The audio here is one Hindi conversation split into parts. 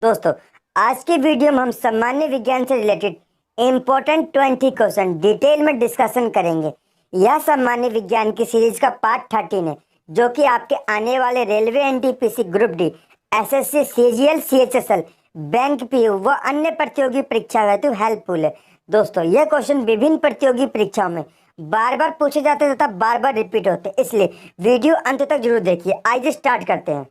दोस्तों, आज की वीडियो में हम सामान्य विज्ञान से रिलेटेड इम्पोर्टेंट 20 क्वेश्चन डिटेल में डिस्कशन करेंगे। यह सामान्य विज्ञान की सीरीज का पार्ट 13 है, जो कि आपके आने वाले railway, NTPC, group D, SSC, CGL, CHSL, bank PO व अन्य प्रतियोगी परीक्षा हेतु हेल्पफुल है। दोस्तों, यह क्वेश्चन विभिन्न प्रतियोगी परीक्षाओं में बार बार पूछे जाते हैं तथा बार बार रिपीट होते हैं, इसलिए वीडियो अंत तक जरूर देखिए। आइए स्टार्ट करते हैं।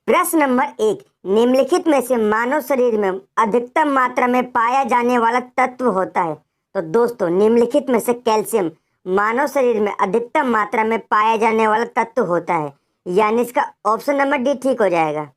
प्रश्न नंबर 1, निम्नलिखित में से मानव शरीर में अधिकतम मात्रा में पाया जाने वाला तत्व होता है। तो दोस्तों, निम्नलिखित में से कैल्शियम मानव शरीर में अधिकतम मात्रा में पाया जाने वाला तत्व होता है, यानी इसका ऑप्शन नंबर डी ठीक हो जाएगा।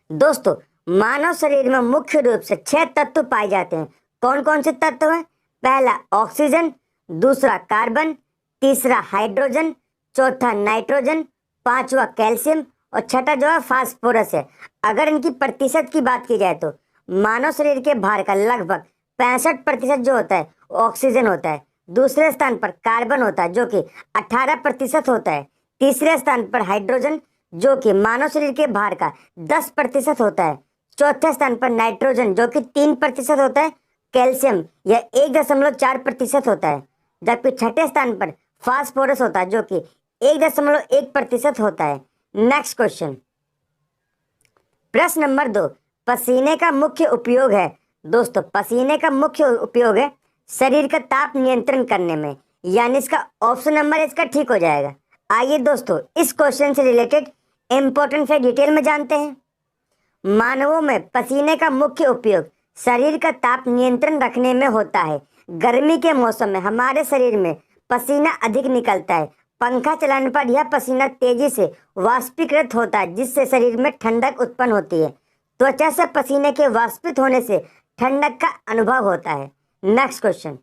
दोस्तों, मानव शरीर में मुख्य रूप से 6 तत्व पाए जाते हैं। कौन कौन से तत्व हैं? पहला ऑक्सीजन, दूसरा कार्बन, तीसरा हाइड्रोजन, चौथा नाइट्रोजन, पांचवा कैल्शियम और छठा जो है फास्फोरस है। अगर इनकी प्रतिशत की बात की जाए तो मानव शरीर के भार का लगभग 65% जो होता है ऑक्सीजन होता है, दूसरे स्थान पर कार्बन होता है जो कि 18% होता है, तीसरे स्थान पर हाइड्रोजन जो कि मानव शरीर के भार का 10% होता है, चौथे स्थान पर नाइट्रोजन जो कि 3% होता है, कैल्शियम यह 1.4% होता है, जबकि छठे स्थान पर फास्फोरस होता है जो कि 1.1% होता है। नेक्स्ट क्वेश्चन, प्रश्न नंबर 2, पसीने का मुख्य उपयोग है। दोस्तों, पसीने का मुख्य उपयोग है शरीर का ताप नियंत्रण करने में, यानी इसका ऑप्शन नंबर इसका ठीक हो जाएगा। आइए दोस्तों, इस क्वेश्चन से रिलेटेड इंपॉर्टेंट फैक्ट डिटेल में जानते हैं। मानवों में पसीने का मुख्य उपयोग शरीर का ताप नियंत्रण रखने में होता है। गर्मी के मौसम में हमारे शरीर में पसीना अधिक निकलता है। पंखा चलाने पर यह पसीना तेजी से वाष्पीकृत होता है, जिससे शरीर में ठंडक उत्पन्न होती है। त्वचा से पसीने के वाष्पित होने से ठंडक का अनुभव होता है। नेक्स्ट क्वेश्चन,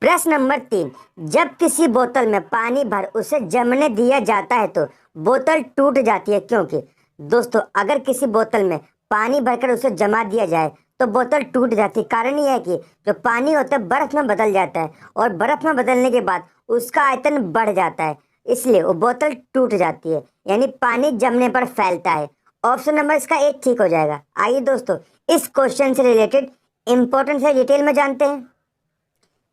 प्रश्न नंबर 3, जब किसी बोतल में पानी भर उसे जमने दिया जाता है तो बोतल टूट जाती है, क्योंकि दोस्तों, अगर किसी बोतल में पानी भरकर उसे जमा दिया जाए तो बोतल टूट जाती है। कारण यह है कि जो पानी होता है बर्फ में बदल जाता है और बर्फ में बदलने के बाद उसका आयतन बढ़ जाता है, इसलिए वो बोतल टूट जाती है, यानी पानी जमने पर फैलता है। ऑप्शन नंबर इसका 1 ठीक हो जाएगा। आइए दोस्तों, इस क्वेश्चन से रिलेटेड इंपॉर्टेंट है डिटेल में जानते हैं।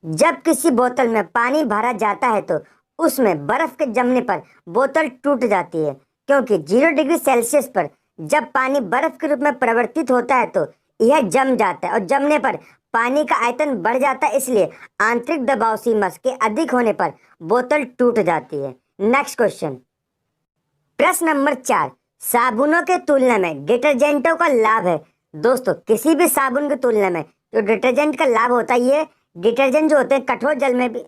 जब किसी बोतल में पानी भरा जाता है तो उसमें बर्फ के जमने पर बोतल टूट जाती है, क्योंकि 0 डिग्री सेल्सियस पर जब पानी बर्फ के रूप में परिवर्तित होता है तो यह जम जाता है और जमने पर पानी का आयतन बढ़ जाता है, इसलिए आंतरिक दबाव सीमा के अधिक होने पर बोतल टूट जाती है। नेक्स्ट क्वेश्चन, प्रश्न नंबर 4, साबुनों के तुलना में डिटर्जेंटों का लाभ है। दोस्तों, किसी भी साबुन की तुलना में जो डिटर्जेंट का लाभ होता है, ये डिटर्जेंट जो होते हैं कठोर जल में भी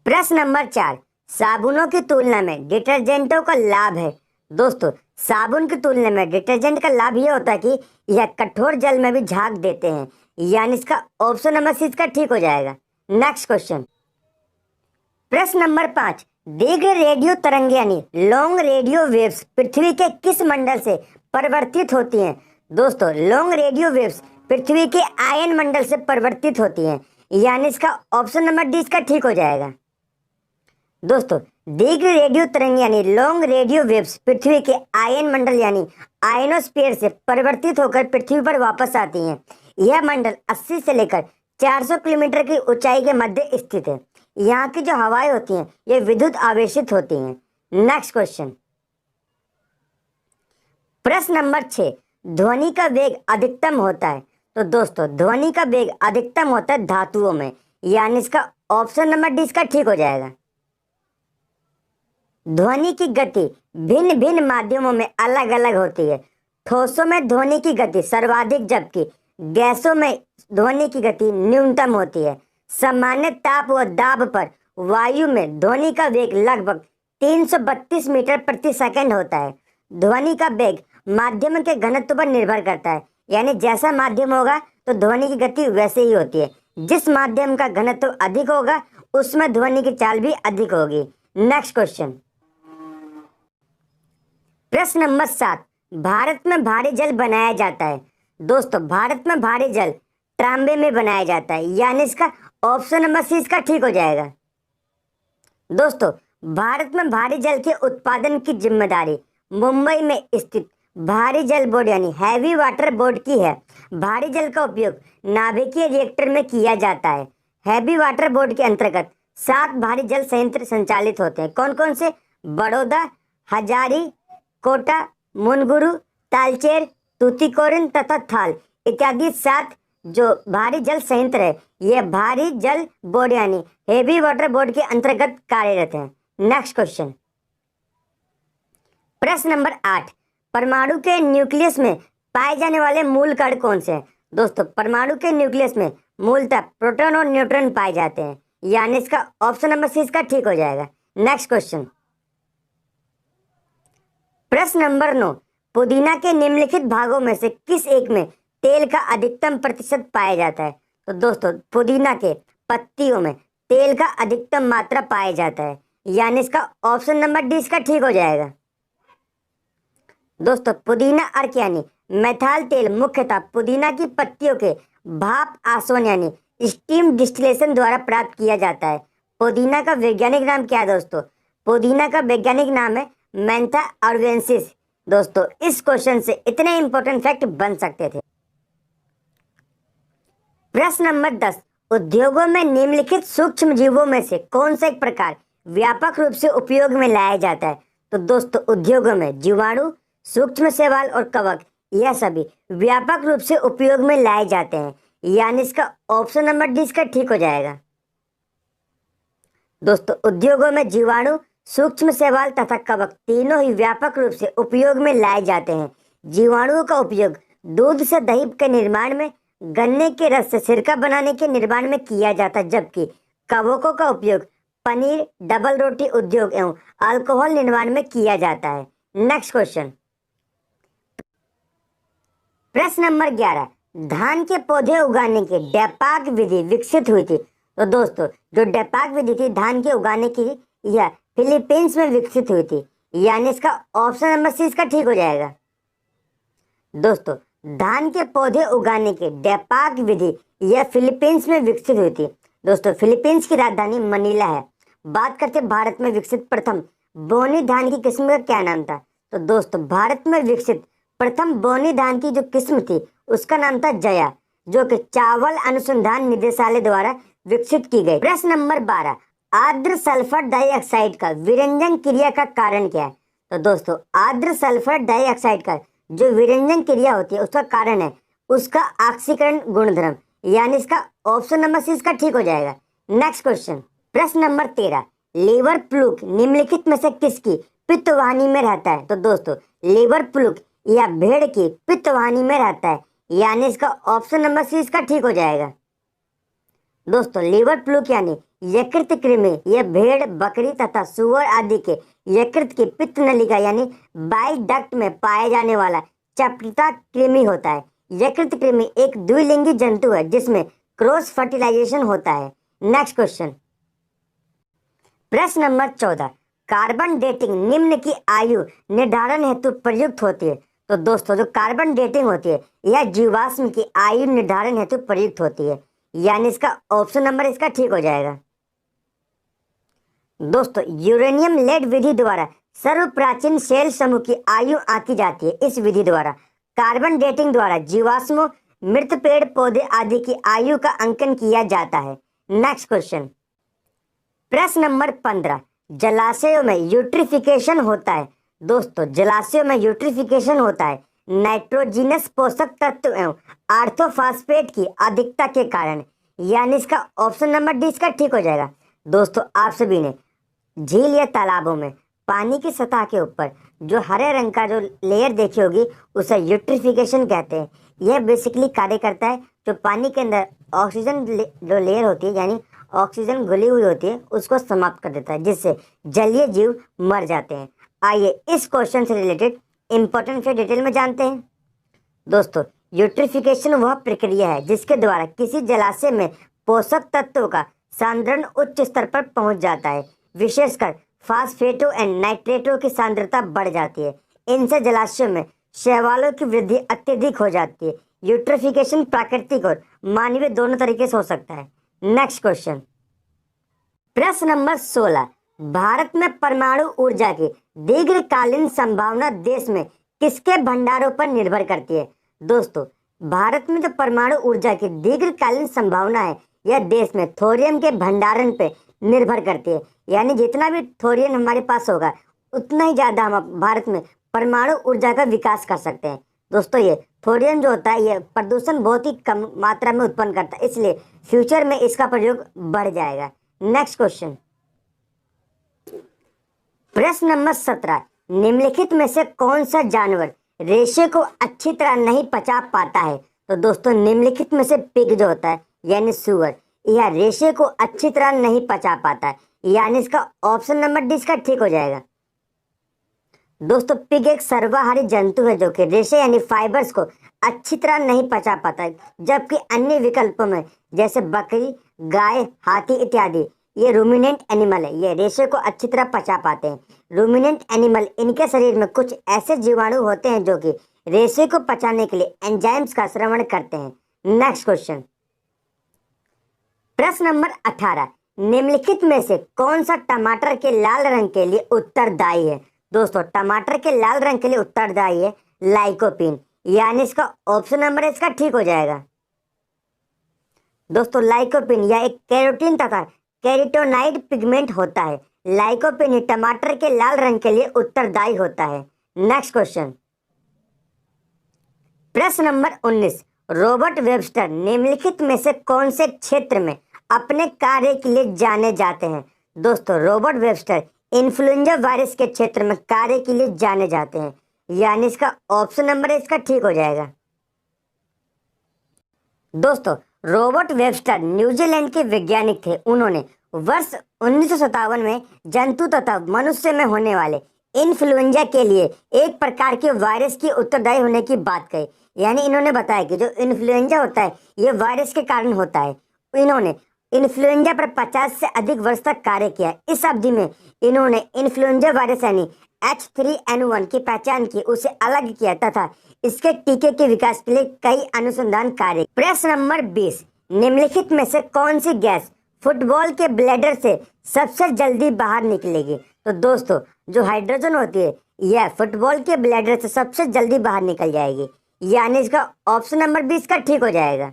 प्रश्न नंबर 4, साबुनों की तुलना में डिटर्जेंटों का लाभ है। दोस्तों, साबुन की तुलना में डिटर्जेंट का लाभ यह होता है कि यह कठोर जल में भी झाग देते हैं, यानी इसका ऑप्शन नंबर सी इसका ठीक हो जाएगा। नेक्स्ट क्वेश्चन, प्रश्न नंबर 5, दीर्घ रेडियो तरंग यानी लॉन्ग रेडियो वेव्स पृथ्वी के किस मंडल से परिवर्तित होती हैं? दोस्तों, लॉन्ग रेडियो वेव्स पृथ्वी के आयन मंडल से परिवर्तित होती हैं, यानी इसका ऑप्शन नंबर डी इसका ठीक हो जाएगा। दोस्तों, दीर्घ रेडियो तरंग यानी लॉन्ग रेडियो वेव्स पृथ्वी के आयन मंडल यानी आयनोस्फीयर से परिवर्तित होकर पृथ्वी पर वापस आती हैं। यह मंडल 80 से लेकर 400 किलोमीटर की ऊंचाई के मध्य स्थित है। यहाँ की जो हवाएं होती हैं ये विद्युत आवेशित होती हैं। नेक्स्ट क्वेश्चन, प्रश्न नंबर 6, ध्वनि का वेग अधिकतम होता है। तो दोस्तों, ध्वनि का वेग अधिकतम होता है धातुओं में, यानी इसका ऑप्शन नंबर डी इसका ठीक हो जाएगा। ध्वनि की गति भिन्न भिन्न माध्यमों में अलग अलग होती है। ठोसों में ध्वनि की गति सर्वाधिक, जबकि गैसों में ध्वनि की गति न्यूनतम होती है। सामान्य ताप व दाब पर वायु में ध्वनि का वेग लगभग 332 मीटर प्रति सेकंड होता है। ध्वनि का वेग माध्यम के घनत्व पर निर्भर करता है, यानी जैसा माध्यम होगा तो ध्वनि की गति वैसे ही होती है। जिस माध्यम का घनत्व अधिक होगा उसमें ध्वनि की चाल भी अधिक होगी। नेक्स्ट क्वेश्चन, प्रश्न नंबर 7, भारत में भारी जल बनाया जाता है। दोस्तों, भारत में भारी जल तांबे में बनाया जाता है, यानी इसका ऑप्शन नंबर सी इसका ठीक हो जाएगा। दोस्तों, भारत में भारी जल के उत्पादन की जिम्मेदारी मुंबई में स्थित भारी जल बोर्ड यानी हैवी वाटर बोर्ड की है। भारी जल का उपयोग नाभिकीय रिएक्टर में किया जाता है। हैवी वाटर बोर्ड के अंतर्गत 7 भारी जल संयंत्र संचालित होते हैं। कौन कौन से? बड़ौदा, हजारी, कोटा, मुनगुरु, तालचेर, तूतीकोरिन तथा थाल इत्यादि 7 जो भारी जल संयंत्र है ये भारी जल बोर्ड यानी हेवी वाटर बोर्ड के अंतर्गत कार्यरत है। नेक्स्ट क्वेश्चन, प्रश्न नंबर 8, परमाणु के न्यूक्लियस में पाए जाने वाले मूल कण कौन से हैं? दोस्तों, परमाणु के न्यूक्लियस में मूलतः प्रोटॉन और न्यूट्रॉन पाए जाते हैं, यानी इसका ऑप्शन नंबर सी इसका ठीक हो जाएगा। नेक्स्ट क्वेश्चन, प्रश्न नंबर 9, पुदीना के निम्नलिखित भागों में से किस एक में तेल का अधिकतम प्रतिशत पाया जाता है? तो दोस्तों, पुदीना के पत्तियों में तेल का अधिकतम मात्रा पाया जाता है, यानी इसका ऑप्शन नंबर डी इसका ठीक हो जाएगा। दोस्तों, पुदीना अर्क यानी मेथाल तेल मुख्यतः पुदीना की पत्तियों के भाप आसवन यानी स्टीम डिस्टिलेशन द्वारा प्राप्त किया जाता है। पुदीना का वैज्ञानिक नाम क्या है? दोस्तों, पुदीना का वैज्ञानिक नाम है मेंथा आर्वेंसिस। दोस्तों, इस क्वेश्चन से इतने इंपॉर्टेंट फैक्ट बन सकते थे। प्रश्न नंबर 10, उद्योगों में निम्नलिखित सूक्ष्म जीवों में से कौन सा एक प्रकार व्यापक रूप से उपयोग में लाया जाता है? तो दोस्तों, उद्योगों में जीवाणु, सूक्ष्म शैवाल और कवक यह सभी व्यापक रूप से उपयोग में लाए जाते हैं, यानी इसका ऑप्शन नंबर डी इसका ठीक हो जाएगा। दोस्तों, उद्योगों में जीवाणु, सूक्ष्म शैवाल तथा कवक तीनों ही व्यापक रूप से उपयोग में लाए जाते हैं। जीवाणुओं का उपयोग दूध से दही के निर्माण में, गन्ने के रस से सिरका बनाने के निर्माण में किया जाता है, जबकि कवकों का उपयोग पनीर, डबल रोटी उद्योग एवं अल्कोहल निर्माण में किया जाता है। नेक्स्ट क्वेश्चन, प्रश्न नंबर 11, धान के पौधे उगाने की डेपाक विधि विकसित हुई थी। तो दोस्तों, जो डेपाक विधि थी धान के उगाने की यह फिलीपींस में विकसित हुई थी, यानी इसका ऑप्शन नंबर सी इसका ठीक हो जाएगा। दोस्तों, धान के पौधे उगाने की डेपाक विधि यह फिलीपींस में विकसित हुई थी। दोस्तों, फिलीपींस की राजधानी मनीला है। बात करते भारत में विकसित प्रथम बोनी धान की किस्म का क्या नाम था? तो दोस्तों, भारत में विकसित प्रथम बोनी धान की जो किस्म थी उसका नाम था जया, जो कि चावल अनुसंधान निदेशालय द्वारा विकसित की गई। प्रश्न नंबर 12, आर्द्र सल्फर डाइऑक्साइड का विरंजन क्रिया का कारण क्या है? तो दोस्तों, आर्द्र सल्फर डाइऑक्साइड का जो विरंजन क्रिया होती है उसका कारण है उसका ऑक्सीकरण गुणधर्म, यानी इसका ऑप्शन नंबर सी इसका ठीक हो जाएगा। नेक्स्ट क्वेश्चन, प्रश्न नंबर 13, लीवर प्लूक निम्नलिखित में से किसकी पित्तवाहिनी में रहता है? तो दोस्तों, लीवर प्लूक या भेड़ की पित्तवाहिनी में रहता है, यानी इसका ऑप्शन नंबर सी इसका ठीक हो जाएगा। दोस्तों, लीवर प्लूक यानी यकृत कृमि यह भेड़, बकरी तथा सुअर आदि के यकृत की पित्त नलिका यानी बाइल डक्ट में पाया जाने वाला चपटा कृमि होता है। यकृत कृमि एक द्विलिंगी जंतु है जिसमें क्रॉस फर्टिलाइजेशन होता है। नेक्स्ट क्वेश्चन, प्रश्न नंबर 14, कार्बन डेटिंग निम्न की आयु निर्धारण हेतु प्रयुक्त होती है। तो दोस्तों, जो कार्बन डेटिंग होती है यह जीवाश्म की आयु निर्धारण हेतु प्रयुक्त होती है, यानी इसका ऑप्शन नंबर इसका ठीक हो जाएगा। दोस्तों, यूरेनियम लेड विधि द्वारा सर्व प्राचीन सेल समूह की आयु आंकी जाती है। इस विधि द्वारा कार्बन डेटिंग द्वारा जीवाश्मों, मृत पेड़ पौधे आदि की आयु का अंकन किया जाता है। नेक्स्ट क्वेश्चन, प्रश्न नंबर 15, जलाशयों में यूट्रिफिकेशन होता है। दोस्तों, जलाशयों में यूट्रिफिकेशन होता है नाइट्रोजिनस पोषक तत्व एवं आर्थोफॉस्फेट की अधिकता के कारण, यानी इसका ऑप्शन नंबर डी इसका ठीक हो जाएगा। दोस्तों, आप सभी ने झील या तालाबों में पानी की सतह के ऊपर जो हरे रंग का जो लेयर देखी होगी उसे यूट्रिफिकेशन कहते हैं। यह बेसिकली कार्य करता है जो पानी के अंदर ऑक्सीजन जो लेयर होती है यानी ऑक्सीजन घुली हुई होती है उसको समाप्त कर देता है, जिससे जलीय जीव मर जाते हैं। आइए इस क्वेश्चन से रिलेटेड इंपॉर्टेंट फैक्ट डिटेल में जानते हैं। दोस्तों, यूट्रिफिकेशन वह प्रक्रिया है जिसके द्वारा किसी जलाशय में पोषक तत्वों का सांद्रण उच्च स्तर पर पहुंच जाता है। विशेषकर फास्फेटों एंड नाइट्रेटों की सांद्रता बढ़ जाती है। इनसे जलाशयों में शैवालों की वृद्धि अत्यधिक हो जाती है। यूट्रिफिकेशन प्राकृतिक और मानवीय दोनों तरीके से हो सकता है। नेक्स्ट क्वेश्चन, प्रश्न नंबर 16, भारत में परमाणु ऊर्जा की दीर्घकालीन संभावना देश में किसके भंडारों पर निर्भर करती है? दोस्तों, भारत में जो परमाणु ऊर्जा की दीर्घकालीन संभावना है यह देश में थोरियम के भंडारण पे निर्भर करती है। यानी जितना भी थोरियम हमारे पास होगा उतना ही ज्यादा हम भारत में परमाणु ऊर्जा का विकास कर सकते हैं। दोस्तों, ये थोरियम जो होता है ये प्रदूषण बहुत ही कम मात्रा में उत्पन्न करता है, इसलिए फ्यूचर में इसका प्रयोग बढ़ जाएगा। नेक्स्ट क्वेश्चन, प्रश्न नंबर 17, निम्नलिखित में से कौन सा जानवर रेशे को अच्छी तरह नहीं पचा पाता है? तो दोस्तों, निम्नलिखित में से पिग जो होता है यानी सुअर, यह रेशे को अच्छी तरह नहीं पचा पाता है, यानी इसका ऑप्शन नंबर डी इसका ठीक हो जाएगा। दोस्तों, पिग एक सर्वाहारी जंतु है जो कि रेशे यानी फाइबर्स को अच्छी तरह नहीं पचा पाता है, जबकि अन्य विकल्पों में जैसे बकरी, गाय, हाथी इत्यादि ये रूमिनेंट एनिमल है, ये रेशे को अच्छी तरह पचा पाते हैं। रूमिनेंट एनिमल, इनके शरीर में कुछ ऐसे जीवाणु होते हैं जो कि रेशे को पचाने के लिए एंजाइम्स का श्रवण करते हैं। नेक्स्ट क्वेश्चन, प्रश्न नंबर 18, निम्नलिखित में से कौन सा टमाटर के लाल रंग के लिए उत्तरदायी है? दोस्तों, टमाटर के लाल रंग के लिए उत्तरदायी है लाइकोपीन, यानी इसका ऑप्शन नंबर इसका ठीक हो जाएगा। दोस्तों, लाइकोपीन यह एक कैरोटीन तथा कैरोटीनॉइड पिगमेंट होता है। लाइकोपीन ही टमाटर के लाल रंग के लिए उत्तरदायी होता है। नेक्स्ट क्वेश्चन, प्रश्न नंबर 19, रॉबर्ट वेबस्टर निम्नलिखित में से कौन से क्षेत्र में अपने कार्य के लिए जाने जाते हैं? दोस्तों, रॉबर्ट वेबस्टर इन्फ्लुएंजा वायरस के क्षेत्र में कार्य के लिए जाने जाते हैं, यानी इसका ऑप्शन नंबर इसका ठीक हो जाएगा। दोस्तों, रॉबर्ट वेबस्टर न्यूजीलैंड के वैज्ञानिक थे। उन्होंने वर्ष 1957 में जंतु तथा मनुष्य में होने वाले इन्फ्लुएंजा के लिए एक प्रकार के वायरस की उत्तरदायी होने की बात कही। यानी इन्होंने बताया कि जो इन्फ्लुएंजा होता है ये वायरस के कारण होता है। इन्होंने इन्फ्लुएंजा पर 50 से अधिक वर्ष तक कार्य किया। इस अवधि में इन्होंने इन्फ्लुएंजा वायरस यानी H3N1 की पहचान की, उसे अलग किया तथा इसके टीके के विकास के लिए कई अनुसंधान कार्य। प्रश्न नंबर 20, निम्नलिखित में से कौन सी गैस फुटबॉल के ब्लैडर से सबसे जल्दी बाहर निकलेगी? तो दोस्तों, जो हाइड्रोजन होती है यह फुटबॉल के ब्लैडर से सबसे जल्दी बाहर निकल जाएगी, यानी इसका ऑप्शन नंबर 20 का ठीक हो जाएगा।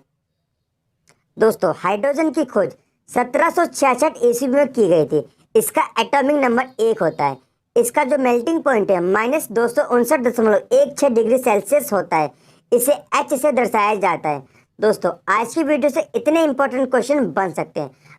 दोस्तों, हाइड्रोजन की खोज 1766 ईस्वी में की गई थी। इसका एटॉमिक नंबर 1 होता है। इसका जो मेल्टिंग पॉइंट है -259.16 डिग्री सेल्सियस होता है। इसे H से दर्शाया जाता है। दोस्तों, आज की वीडियो से इतने इंपॉर्टेंट क्वेश्चन बन सकते हैं।